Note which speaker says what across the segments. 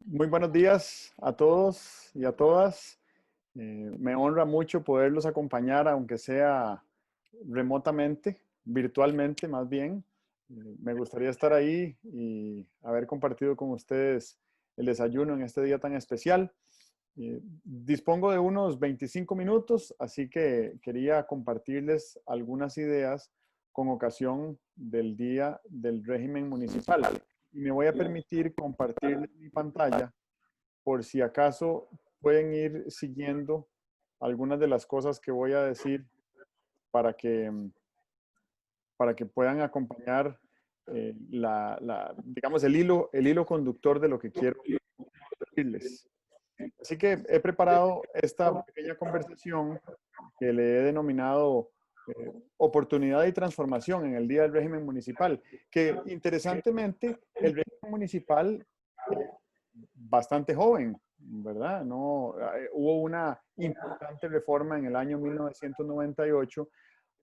Speaker 1: Muy buenos días a todos y a todas. Me honra mucho poderlos acompañar, aunque sea remotamente, virtualmente más bien. Me gustaría estar ahí y haber compartido con ustedes el desayuno en este día tan especial. Dispongo de unos 25 minutos, así que quería compartirles algunas ideas con ocasión del Día del Régimen Municipal. Y me voy a permitir compartirles mi pantalla por si acaso pueden ir siguiendo algunas de las cosas que voy a decir para que, para que puedan acompañar digamos, el hilo conductor de lo que quiero decirles. Así que he preparado esta pequeña conversación que le he denominado oportunidad y transformación en el Día del Régimen Municipal, que interesantemente el régimen municipal bastante joven, ¿verdad? No, hubo una importante reforma en el año 1998,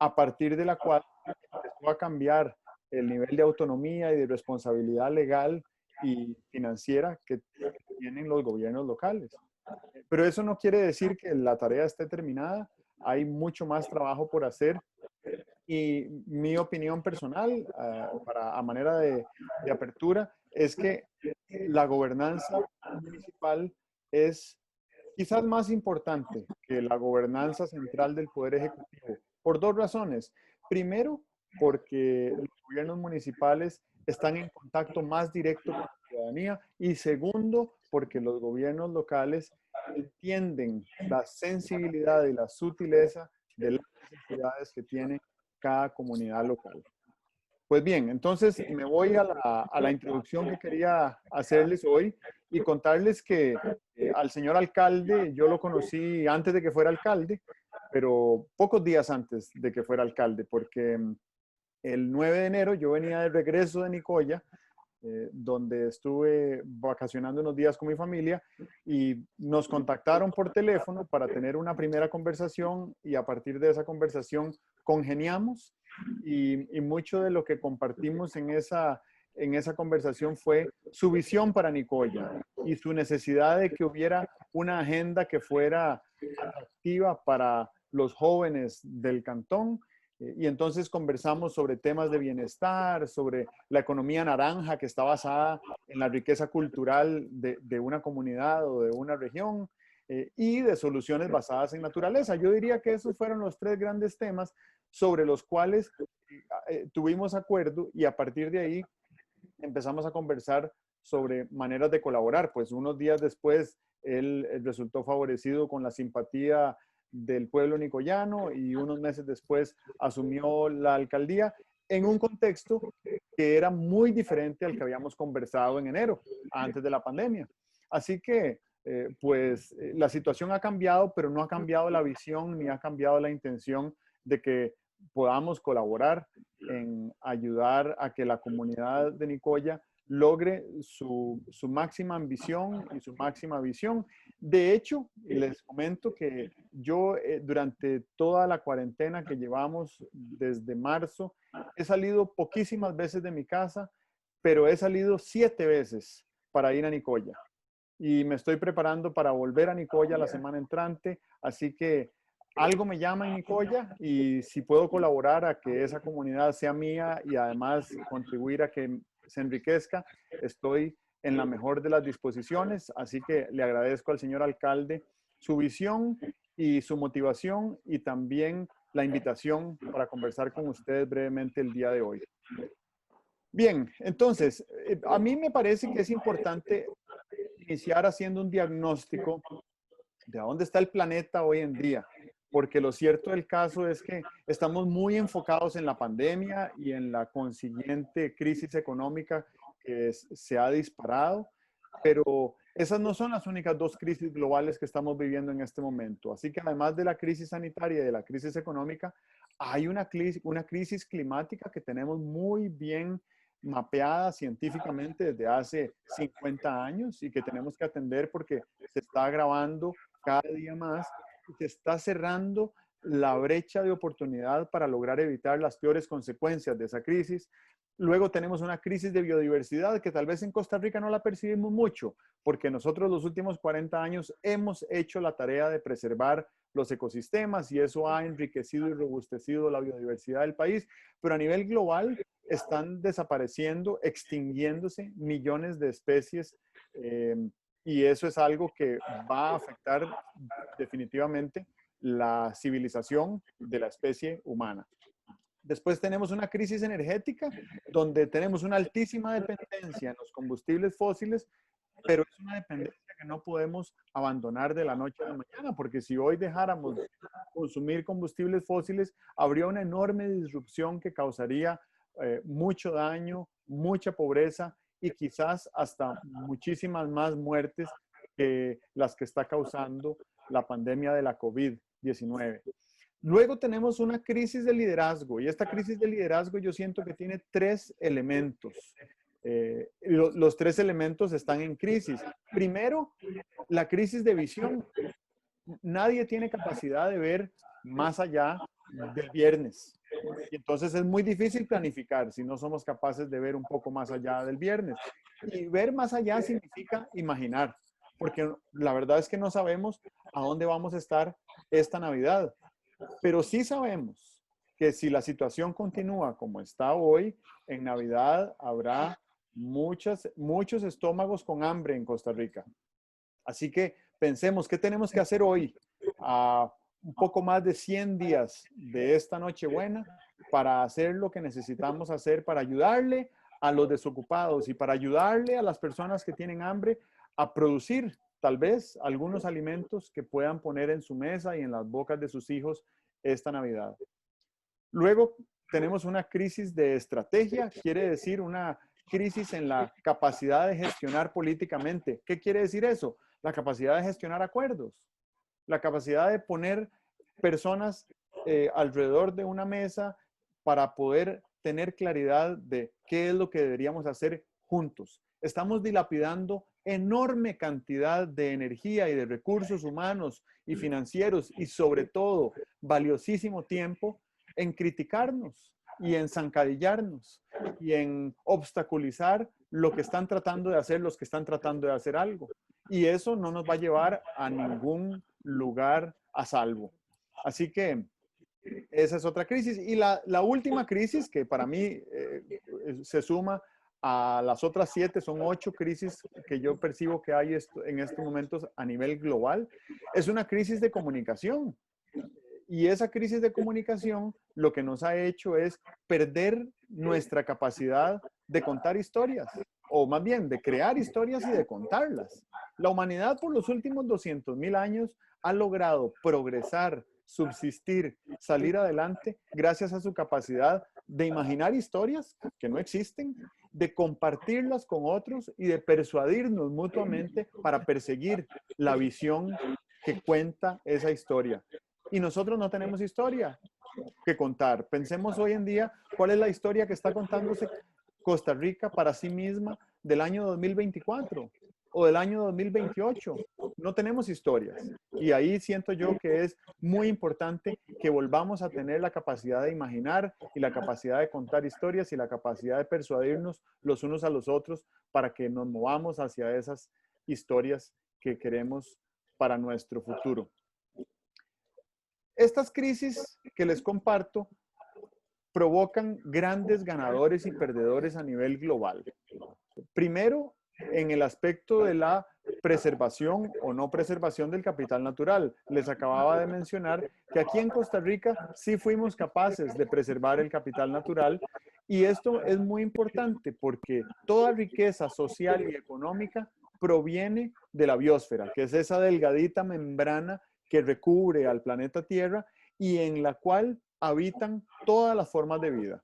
Speaker 1: a partir de la cual empezó a cambiar el nivel de autonomía y de responsabilidad legal y financiera que tienen los gobiernos locales. Pero eso no quiere decir que la tarea esté terminada. Hay mucho más trabajo por hacer y mi opinión personal, a manera de apertura, es que la gobernanza municipal es quizás más importante que la gobernanza central del Poder Ejecutivo, por dos razones. Primero, porque los gobiernos municipales están en contacto más directo con la ciudadanía, y segundo, porque los gobiernos locales entienden la sensibilidad y la sutileza de las necesidades que tiene cada comunidad local. Pues bien, entonces me voy a la introducción que quería hacerles hoy y contarles que al señor alcalde yo lo conocí antes de que fuera alcalde, pero pocos días antes de que fuera alcalde, porque el 9 de enero yo venía de regreso de Nicoya, donde estuve vacacionando unos días con mi familia, y nos contactaron por teléfono para tener una primera conversación, y a partir de esa conversación congeniamos, y mucho de lo que compartimos en esa conversación fue su visión para Nicoya y su necesidad de que hubiera una agenda que fuera atractiva para los jóvenes del cantón. Y entonces conversamos sobre temas de bienestar, sobre la economía naranja que está basada en la riqueza cultural de una comunidad o de una región, y de soluciones basadas en naturaleza. Yo diría que esos fueron los tres grandes temas sobre los cuales tuvimos acuerdo, y a partir de ahí empezamos a conversar sobre maneras de colaborar. Pues unos días después él resultó favorecido con la simpatía del pueblo nicoyano, y unos meses después asumió la alcaldía en un contexto que era muy diferente al que habíamos conversado en enero, antes de la pandemia. Así que, la situación ha cambiado, pero no ha cambiado la visión ni ha cambiado la intención de que podamos colaborar en ayudar a que la comunidad de Nicoya logre su máxima ambición y su máxima visión. De hecho, les comento que yo, durante toda la cuarentena que llevamos desde marzo, he salido poquísimas veces de mi casa, pero he salido 7 veces para ir a Nicoya. Y me estoy preparando para volver a Nicoya la semana entrante, así que algo me llama en Nicoya, y si puedo colaborar a que esa comunidad sea mía y además contribuir a que se enriquezca, estoy en la mejor de las disposiciones. Así que le agradezco al señor alcalde su visión y su motivación, y también la invitación para conversar con ustedes brevemente el día de hoy. Bien, entonces, a mí me parece que es importante iniciar haciendo un diagnóstico de a dónde está el planeta hoy en día, porque lo cierto del caso es que estamos muy enfocados en la pandemia y en la consiguiente crisis económica que se ha disparado, pero esas no son las únicas dos crisis globales que estamos viviendo en este momento. Así que además de la crisis sanitaria y de la crisis económica, hay una crisis climática que tenemos muy bien mapeada científicamente desde hace 50 años, y que tenemos que atender porque se está agravando cada día más, y se está cerrando la brecha de oportunidad para lograr evitar las peores consecuencias de esa crisis. Luego tenemos una crisis de biodiversidad que tal vez en Costa Rica no la percibimos mucho, porque nosotros los últimos 40 años hemos hecho la tarea de preservar los ecosistemas y eso ha enriquecido y robustecido la biodiversidad del país, pero a nivel global están desapareciendo, extinguiéndose millones de especies y eso es algo que va a afectar definitivamente la civilización de la especie humana. Después tenemos una crisis energética donde tenemos una altísima dependencia en los combustibles fósiles, pero es una dependencia que no podemos abandonar de la noche a la mañana, porque si hoy dejáramos de consumir combustibles fósiles, habría una enorme disrupción que causaría mucho daño, mucha pobreza y quizás hasta muchísimas más muertes que las que está causando la pandemia de la COVID-19. Luego tenemos una crisis de liderazgo y esta crisis de liderazgo yo siento que tiene tres elementos. Los tres elementos están en crisis. Primero, la crisis de visión. Nadie tiene capacidad de ver más allá del viernes. Y entonces es muy difícil planificar si no somos capaces de ver un poco más allá del viernes. Y ver más allá significa imaginar, porque la verdad es que no sabemos a dónde vamos a estar esta Navidad. Pero sí sabemos que si la situación continúa como está hoy, en Navidad habrá muchos estómagos con hambre en Costa Rica. Así que pensemos, ¿qué tenemos que hacer hoy? A un poco más de 100 días de esta Nochebuena para hacer lo que necesitamos hacer para ayudarle a los desocupados y para ayudarle a las personas que tienen hambre a producir tal vez algunos alimentos que puedan poner en su mesa y en las bocas de sus hijos esta Navidad. Luego tenemos una crisis de estrategia, quiere decir una crisis en la capacidad de gestionar políticamente. ¿Qué quiere decir eso? La capacidad de gestionar acuerdos, la capacidad de poner personas alrededor de una mesa para poder tener claridad de qué es lo que deberíamos hacer juntos. Estamos dilapidando enorme cantidad de energía y de recursos humanos y financieros y sobre todo valiosísimo tiempo en criticarnos y en zancadillarnos y en obstaculizar lo que están tratando de hacer los que están tratando de hacer algo. Y eso no nos va a llevar a ningún lugar a salvo. Así que esa es otra crisis. Y la última crisis, que para mí se suma a las otras 7, son 8 crisis que yo percibo que hay en estos momentos a nivel global, es una crisis de comunicación. Y esa crisis de comunicación lo que nos ha hecho es perder nuestra capacidad de contar historias, o más bien de crear historias y de contarlas. La humanidad por los últimos 200.000 años ha logrado progresar, subsistir, salir adelante gracias a su capacidad de imaginar historias que no existen, de compartirlas con otros y de persuadirnos mutuamente para perseguir la visión que cuenta esa historia. Y nosotros no tenemos historia que contar. Pensemos hoy en día cuál es la historia que está contándose Costa Rica para sí misma del año 2024 o del año 2028. No tenemos historias. Y ahí siento yo que es muy importante que volvamos a tener la capacidad de imaginar y la capacidad de contar historias y la capacidad de persuadirnos los unos a los otros para que nos movamos hacia esas historias que queremos para nuestro futuro. Estas crisis que les comparto provocan grandes ganadores y perdedores a nivel global. Primero, en el aspecto de la preservación o no preservación del capital natural. Les acababa de mencionar que aquí en Costa Rica sí fuimos capaces de preservar el capital natural y esto es muy importante porque toda riqueza social y económica proviene de la biosfera, que es esa delgadita membrana que recubre al planeta Tierra y en la cual habitan todas las formas de vida,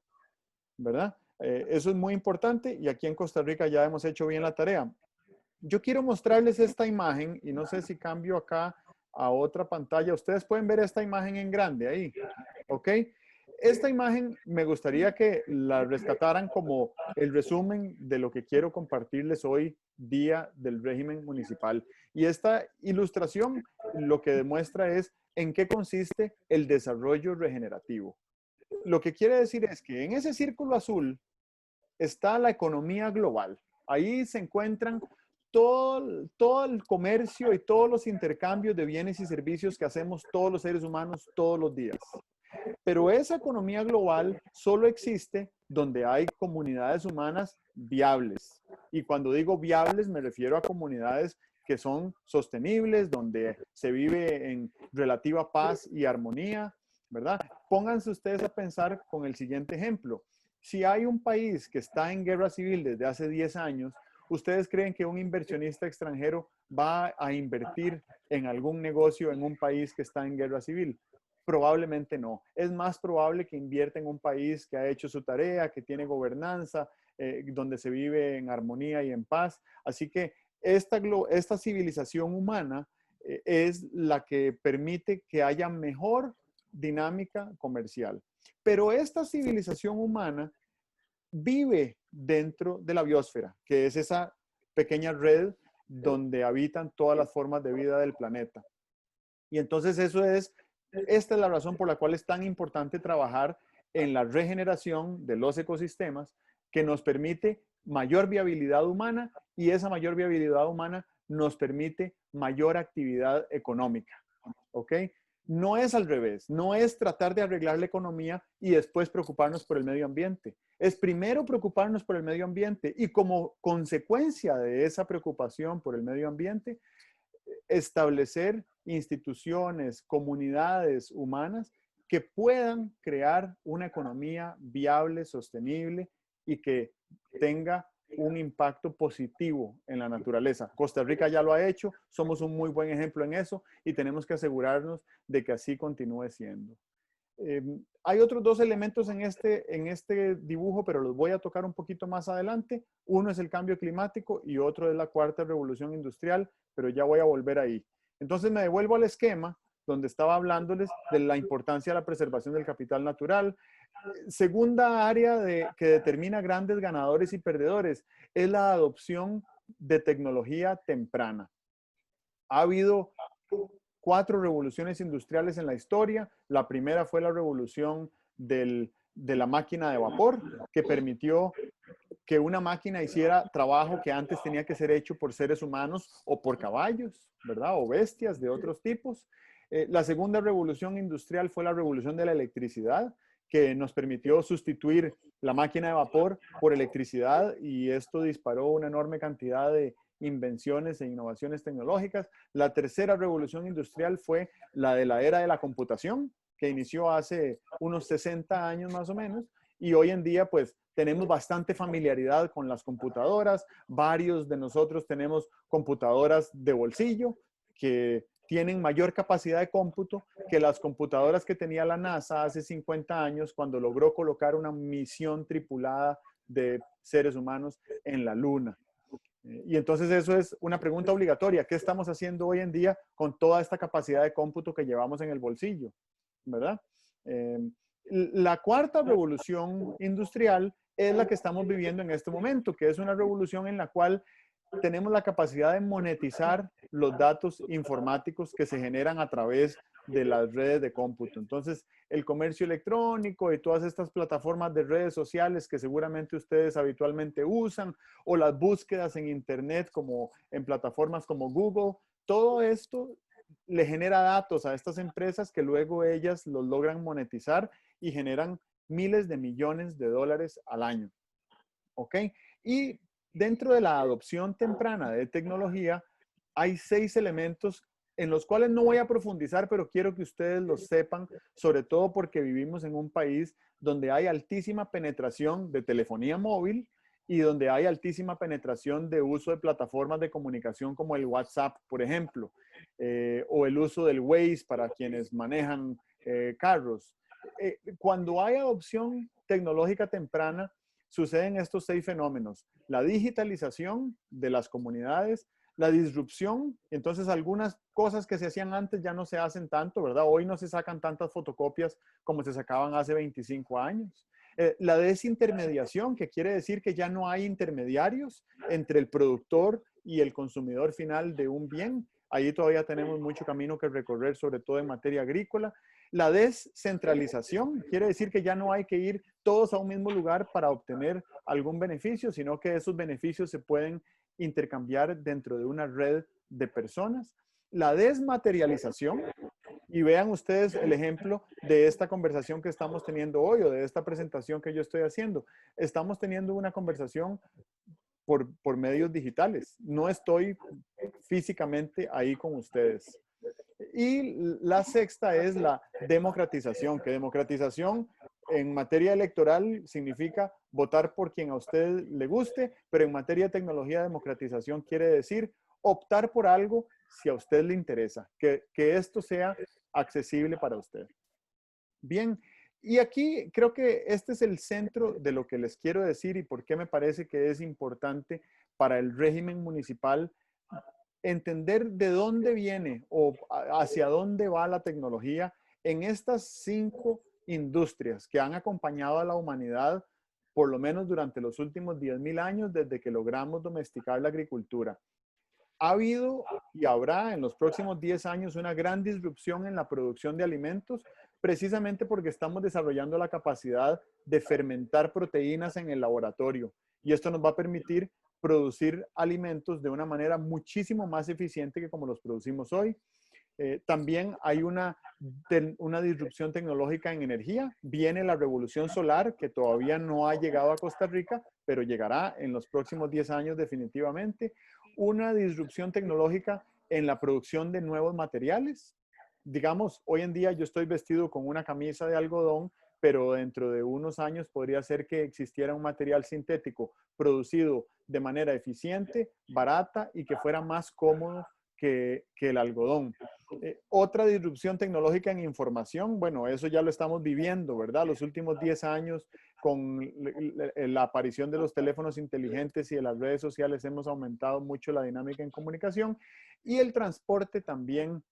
Speaker 1: ¿verdad? Eso es muy importante y aquí en Costa Rica ya hemos hecho bien la tarea. Yo quiero mostrarles esta imagen y no sé si cambio acá a otra pantalla. Ustedes pueden ver esta imagen en grande ahí, ¿ok? Esta imagen me gustaría que la rescataran como el resumen de lo que quiero compartirles hoy, Día del Régimen Municipal. Y esta ilustración lo que demuestra es en qué consiste el desarrollo regenerativo. Lo que quiere decir es que en ese círculo azul está la economía global. Ahí se encuentran todo el comercio y todos los intercambios de bienes y servicios que hacemos todos los seres humanos todos los días. Pero esa economía global solo existe donde hay comunidades humanas viables. Y cuando digo viables me refiero a comunidades que son sostenibles, donde se vive en relativa paz y armonía, ¿verdad? Pónganse ustedes a pensar con el siguiente ejemplo. Si hay un país que está en guerra civil desde hace 10 años, ¿ustedes creen que un inversionista extranjero va a invertir en algún negocio en un país que está en guerra civil? Probablemente no. Es más probable que invierta en un país que ha hecho su tarea, que tiene gobernanza, donde se vive en armonía y en paz. Así que esta civilización humana es la que permite que haya mejor dinámica comercial. Pero esta civilización humana vive dentro de la biosfera, que es esa pequeña red donde habitan todas las formas de vida del planeta. Y entonces esta es la razón por la cual es tan importante trabajar en la regeneración de los ecosistemas, que nos permite mayor viabilidad humana, y esa mayor viabilidad humana nos permite mayor actividad económica. ¿Ok? No es al revés, no es tratar de arreglar la economía y después preocuparnos por el medio ambiente. Es primero preocuparnos por el medio ambiente y como consecuencia de esa preocupación por el medio ambiente, establecer instituciones, comunidades humanas que puedan crear una economía viable, sostenible y que tenga un impacto positivo en la naturaleza. Costa Rica ya lo ha hecho, somos un muy buen ejemplo en eso y tenemos que asegurarnos de que así continúe siendo. Hay otros dos elementos en este dibujo, pero los voy a tocar un poquito más adelante. Uno es el cambio climático y otro es la cuarta revolución industrial, pero ya voy a volver ahí. Entonces me devuelvo al esquema donde estaba hablándoles de la importancia de la preservación del capital natural. Segunda área que determina grandes ganadores y perdedores es la adopción de tecnología temprana. Ha habido 4 revoluciones industriales en la historia. La primera fue la revolución de la máquina de vapor, que permitió que una máquina hiciera trabajo que antes tenía que ser hecho por seres humanos o por caballos, ¿verdad? O bestias de otros tipos. La segunda revolución industrial fue la revolución de la electricidad, que nos permitió sustituir la máquina de vapor por electricidad, y esto disparó una enorme cantidad de invenciones e innovaciones tecnológicas. La tercera revolución industrial fue la de la era de la computación, que inició hace unos 60 años más o menos, y hoy en día pues tenemos bastante familiaridad con las computadoras. Varios de nosotros tenemos computadoras de bolsillo que tienen mayor capacidad de cómputo que las computadoras que tenía la NASA hace 50 años cuando logró colocar una misión tripulada de seres humanos en la Luna. Y entonces eso es una pregunta obligatoria. ¿Qué estamos haciendo hoy en día con toda esta capacidad de cómputo que llevamos en el bolsillo? ¿Verdad? La cuarta revolución industrial es la que estamos viviendo en este momento, que es una revolución en la cual tenemos la capacidad de monetizar los datos informáticos que se generan a través de las redes de cómputo. Entonces, el comercio electrónico y todas estas plataformas de redes sociales que seguramente ustedes habitualmente usan, o las búsquedas en Internet como en plataformas como Google, todo esto le genera datos a estas empresas que luego ellas los logran monetizar y generan miles de millones de dólares al año. ¿Ok? Y dentro de la adopción temprana de tecnología, hay 6 elementos en los cuales no voy a profundizar, pero quiero que ustedes los sepan, sobre todo porque vivimos en un país donde hay altísima penetración de telefonía móvil y donde hay altísima penetración de uso de plataformas de comunicación como el WhatsApp, por ejemplo, o el uso del Waze para quienes manejan carros. Cuando hay adopción tecnológica temprana, suceden estos 6 fenómenos: la digitalización de las comunidades, la disrupción, entonces algunas cosas que se hacían antes ya no se hacen tanto, ¿verdad? Hoy no se sacan tantas fotocopias como se sacaban hace 25 años. La desintermediación, que quiere decir que ya no hay intermediarios entre el productor y el consumidor final de un bien. Ahí todavía tenemos mucho camino que recorrer, sobre todo en materia agrícola. La descentralización quiere decir que ya no hay que ir todos a un mismo lugar para obtener algún beneficio, sino que esos beneficios se pueden intercambiar dentro de una red de personas. La desmaterialización, y vean ustedes el ejemplo de esta conversación que estamos teniendo hoy o de esta presentación que yo estoy haciendo. Estamos teniendo una conversación por medios digitales. No estoy físicamente ahí con ustedes. Y la sexta es la democratización, que democratización en materia electoral significa votar por quien a usted le guste, pero en materia de tecnología, democratización quiere decir optar por algo si a usted le interesa, que esto sea accesible para usted. Bien, y aquí creo que este es el centro de lo que les quiero decir y por qué me parece que es importante para el régimen municipal entender de dónde viene o hacia dónde va la tecnología en estas 5 industrias que han acompañado a la humanidad por lo menos durante los últimos 10.000 años desde que logramos domesticar la agricultura. Ha habido y habrá en los próximos 10 años una gran disrupción en la producción de alimentos, precisamente porque estamos desarrollando la capacidad de fermentar proteínas en el laboratorio. Y esto nos va a permitir producir alimentos de una manera muchísimo más eficiente que como los producimos hoy. También hay una disrupción tecnológica en energía. Viene la revolución solar, que todavía no ha llegado a Costa Rica, pero llegará en los próximos 10 años definitivamente. Una disrupción tecnológica en la producción de nuevos materiales. Digamos, hoy en día yo estoy vestido con una camisa de algodón, pero dentro de unos años podría ser que existiera un material sintético producido de manera eficiente, barata y que fuera más cómodo que el algodón. Otra disrupción tecnológica en información, bueno, eso ya lo estamos viviendo, ¿verdad? Los últimos 10 años con la aparición de los teléfonos inteligentes y de las redes sociales hemos aumentado mucho la dinámica en comunicación y el transporte también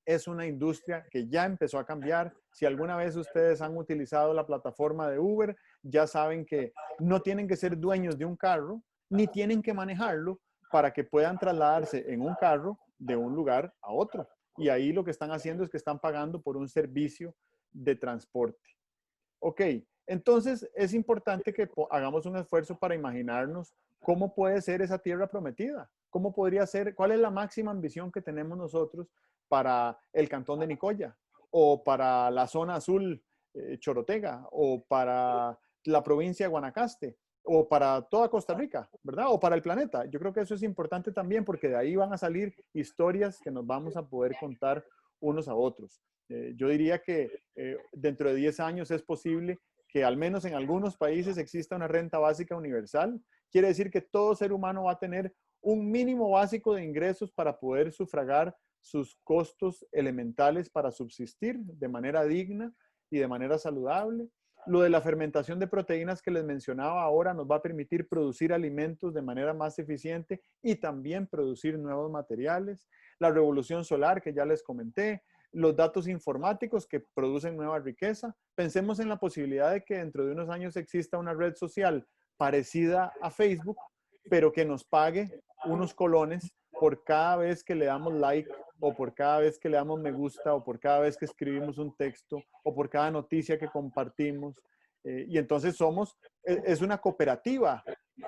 Speaker 1: es una industria que ya empezó a cambiar. Si alguna vez ustedes han utilizado la plataforma de Uber, ya saben que no tienen que ser dueños de un carro, ni tienen que manejarlo para que puedan trasladarse en un carro de un lugar a otro. Y ahí lo que están haciendo es que están pagando por un servicio de transporte. Ok, entonces es importante que hagamos un esfuerzo para imaginarnos cómo puede ser esa tierra prometida. ¿Cómo podría ser? ¿Cuál es la máxima ambición que tenemos nosotros para el cantón de Nicoya? O para la zona azul Chorotega, o para la provincia de Guanacaste, o para toda Costa Rica, ¿verdad? O para el planeta. Yo creo que eso es importante también porque de ahí van a salir historias que nos vamos a poder contar unos a otros. Yo diría que dentro de 10 años es posible que al menos en algunos países exista una renta básica universal. Quiere decir que todo ser humano va a tener un mínimo básico de ingresos para poder sufragar sus costos elementales para subsistir de manera digna y de manera saludable. Lo de la fermentación de proteínas que les mencionaba ahora nos va a permitir producir alimentos de manera más eficiente y también producir nuevos materiales. La revolución solar que ya les comenté, los datos informáticos que producen nueva riqueza. Pensemos en la posibilidad de que dentro de unos años exista una red social parecida a Facebook, pero que nos pague unos colones por cada vez que le damos like o por cada vez que le damos me gusta o por cada vez que escribimos un texto o por cada noticia que compartimos. Y entonces es una cooperativa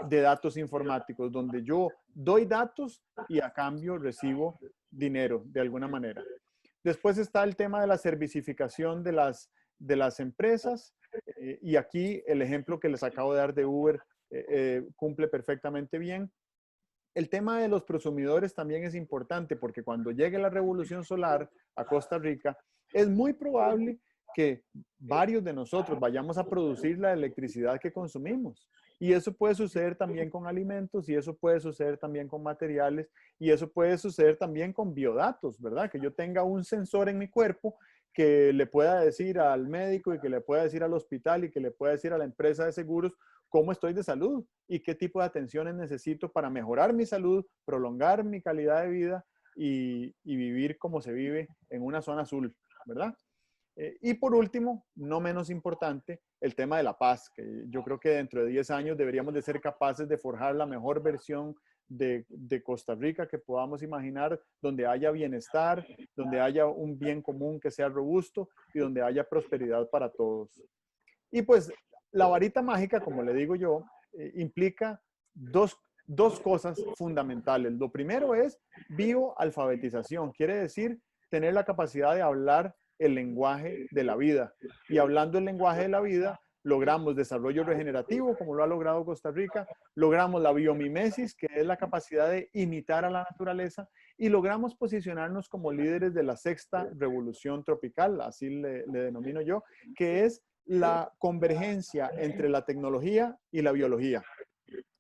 Speaker 1: de datos informáticos donde yo doy datos y a cambio recibo dinero de alguna manera. Después está el tema de la servicificación de las empresas y aquí el ejemplo que les acabo de dar de Uber cumple perfectamente bien. El tema de los prosumidores también es importante porque cuando llegue la revolución solar a Costa Rica, es muy probable que varios de nosotros vayamos a producir la electricidad que consumimos. Y eso puede suceder también con alimentos y eso puede suceder también con materiales y eso puede suceder también con biodatos, ¿verdad? Que yo tenga un sensor en mi cuerpo que le pueda decir al médico y que le pueda decir al hospital y que le pueda decir a la empresa de seguros cómo estoy de salud y qué tipo de atenciones necesito para mejorar mi salud, prolongar mi calidad de vida y vivir como se vive en una zona azul, ¿verdad? Y por último, no menos importante, el tema de la paz, que yo creo que dentro de 10 años deberíamos de ser capaces de forjar la mejor versión de Costa Rica que podamos imaginar, donde haya bienestar, donde haya un bien común que sea robusto y donde haya prosperidad para todos. Y pues la varita mágica, como le digo yo, implica dos cosas fundamentales. Lo primero es bioalfabetización, quiere decir tener la capacidad de hablar el lenguaje de la vida. Y hablando el lenguaje de la vida, logramos desarrollo regenerativo, como lo ha logrado Costa Rica, logramos la biomimesis, que es la capacidad de imitar a la naturaleza, y logramos posicionarnos como líderes de la sexta revolución tropical, así le denomino yo, que es la convergencia entre la tecnología y la biología.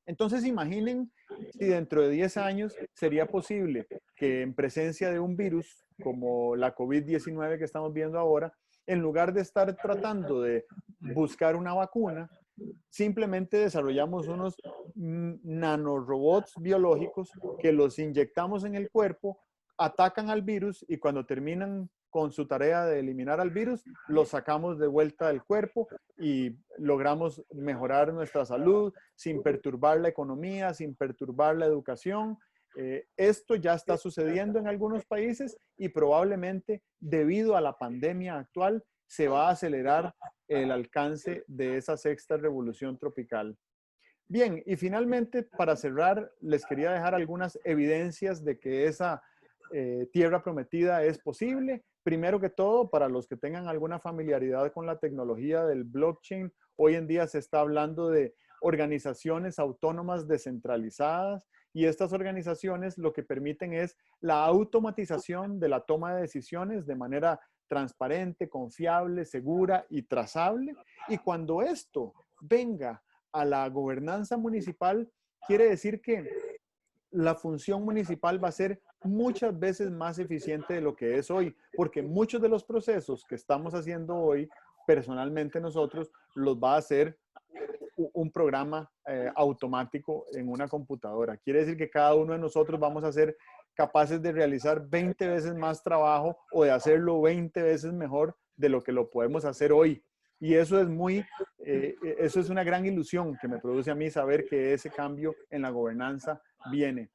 Speaker 1: Entonces imaginen si dentro de 10 años sería posible que en presencia de un virus como la COVID-19 que estamos viendo ahora, en lugar de estar tratando de buscar una vacuna, simplemente desarrollamos unos nanorobots biológicos que los inyectamos en el cuerpo, atacan al virus y cuando terminan con su tarea de eliminar al virus, lo sacamos de vuelta del cuerpo y logramos mejorar nuestra salud sin perturbar la economía, sin perturbar la educación. Esto ya está sucediendo en algunos países y probablemente debido a la pandemia actual se va a acelerar el alcance de esa sexta revolución tropical. Bien, y finalmente, para cerrar, les quería dejar algunas evidencias de que esa tierra prometida es posible. Primero que todo, para los que tengan alguna familiaridad con la tecnología del blockchain, hoy en día se está hablando de organizaciones autónomas descentralizadas y estas organizaciones lo que permiten es la automatización de la toma de decisiones de manera transparente, confiable, segura y trazable. Y cuando esto venga a la gobernanza municipal, quiere decir que la función municipal va a ser muchas veces más eficiente de lo que es hoy, porque muchos de los procesos que estamos haciendo hoy, personalmente nosotros, los va a hacer un programa automático en una computadora. Quiere decir que cada uno de nosotros vamos a ser capaces de realizar 20 veces más trabajo o de hacerlo 20 veces mejor de lo que lo podemos hacer hoy. Y eso es eso es una gran ilusión que me produce a mí saber que ese cambio en la gobernanza viene.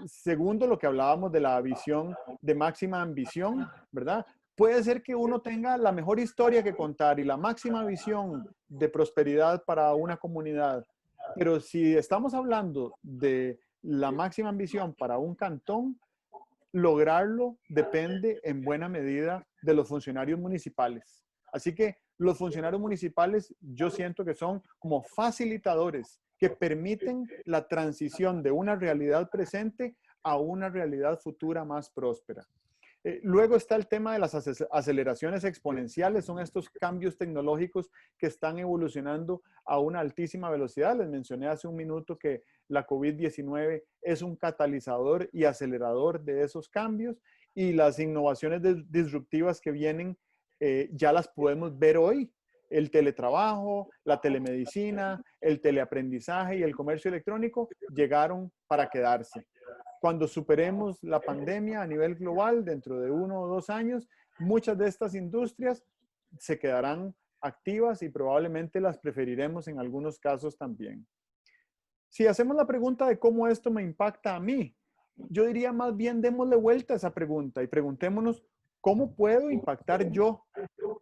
Speaker 1: Segundo, lo que hablábamos de la visión de máxima ambición, ¿verdad? Puede ser que uno tenga la mejor historia que contar y la máxima visión de prosperidad para una comunidad, pero si estamos hablando de la máxima ambición para un cantón, lograrlo depende en buena medida de los funcionarios municipales. Así que los funcionarios municipales yo siento que son como facilitadores que permiten la transición de una realidad presente a una realidad futura más próspera. Luego está el tema de las aceleraciones exponenciales, son estos cambios tecnológicos que están evolucionando a una altísima velocidad. Les mencioné hace un minuto que la COVID-19 es un catalizador y acelerador de esos cambios y las innovaciones disruptivas que vienen ya las podemos ver hoy. El teletrabajo, la telemedicina, el teleaprendizaje y el comercio electrónico llegaron para quedarse. Cuando superemos la pandemia a nivel global, dentro de 1 o 2 años, muchas de estas industrias se quedarán activas y probablemente las preferiremos en algunos casos también. Si hacemos la pregunta de cómo esto me impacta a mí, yo diría más bien démosle vuelta a esa pregunta y preguntémonos cómo puedo impactar yo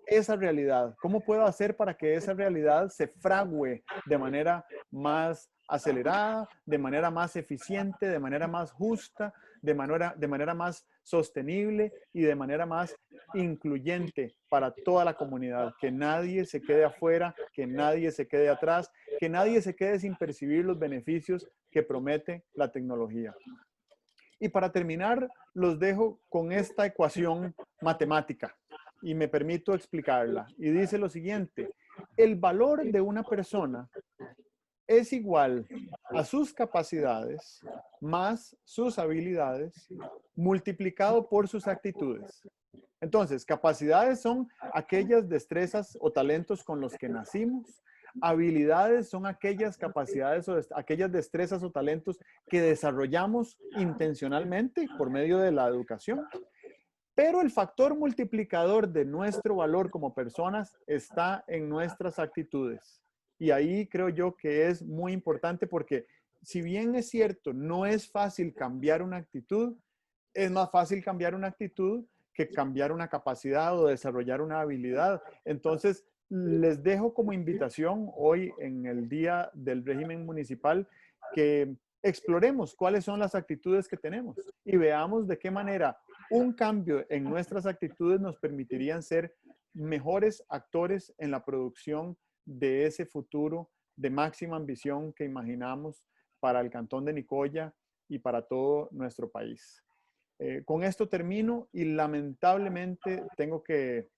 Speaker 1: esa realidad, cómo puedo hacer para que esa realidad se fragüe de manera más acelerada, de manera más eficiente, de manera más justa, de manera más sostenible y de manera más incluyente para toda la comunidad. Que nadie se quede afuera, que nadie se quede atrás, que nadie se quede sin percibir los beneficios que promete la tecnología. Y para terminar, los dejo con esta ecuación matemática y me permito explicarla. Y dice lo siguiente: el valor de una persona es igual a sus capacidades más sus habilidades multiplicado por sus actitudes. Entonces, capacidades son aquellas destrezas o talentos con los que nacimos. Habilidades son aquellas capacidades o aquellas destrezas o talentos que desarrollamos intencionalmente por medio de la educación. Pero el factor multiplicador de nuestro valor como personas está en nuestras actitudes. Y ahí creo yo que es muy importante porque si bien es cierto, no es fácil cambiar una actitud, es más fácil cambiar una actitud que cambiar una capacidad o desarrollar una habilidad. Entonces, les dejo como invitación hoy en el Día del Régimen Municipal que exploremos cuáles son las actitudes que tenemos y veamos de qué manera un cambio en nuestras actitudes nos permitirían ser mejores actores en la producción de ese futuro de máxima ambición que imaginamos para el Cantón de Nicoya y para todo nuestro país. Con esto termino y lamentablemente tengo que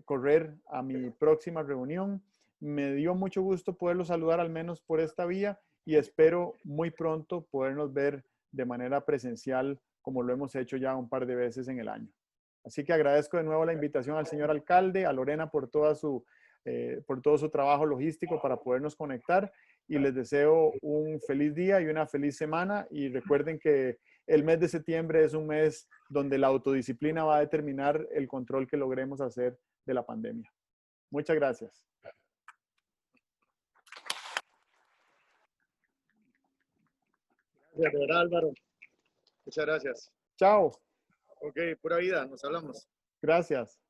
Speaker 1: correr a mi próxima reunión. Me dio mucho gusto poderlos saludar al menos por esta vía y espero muy pronto podernos ver de manera presencial como lo hemos hecho ya un par de veces en el año. Así que agradezco de nuevo la invitación al señor alcalde, a Lorena por todo su trabajo logístico para podernos conectar y les deseo un feliz día y una feliz semana y recuerden que el mes de septiembre es un mes donde la autodisciplina va a determinar el control que logremos hacer de la pandemia. Muchas gracias.
Speaker 2: Gracias, de verdad, Álvaro. Muchas gracias.
Speaker 1: Chao.
Speaker 2: Ok, pura vida, nos hablamos.
Speaker 1: Gracias.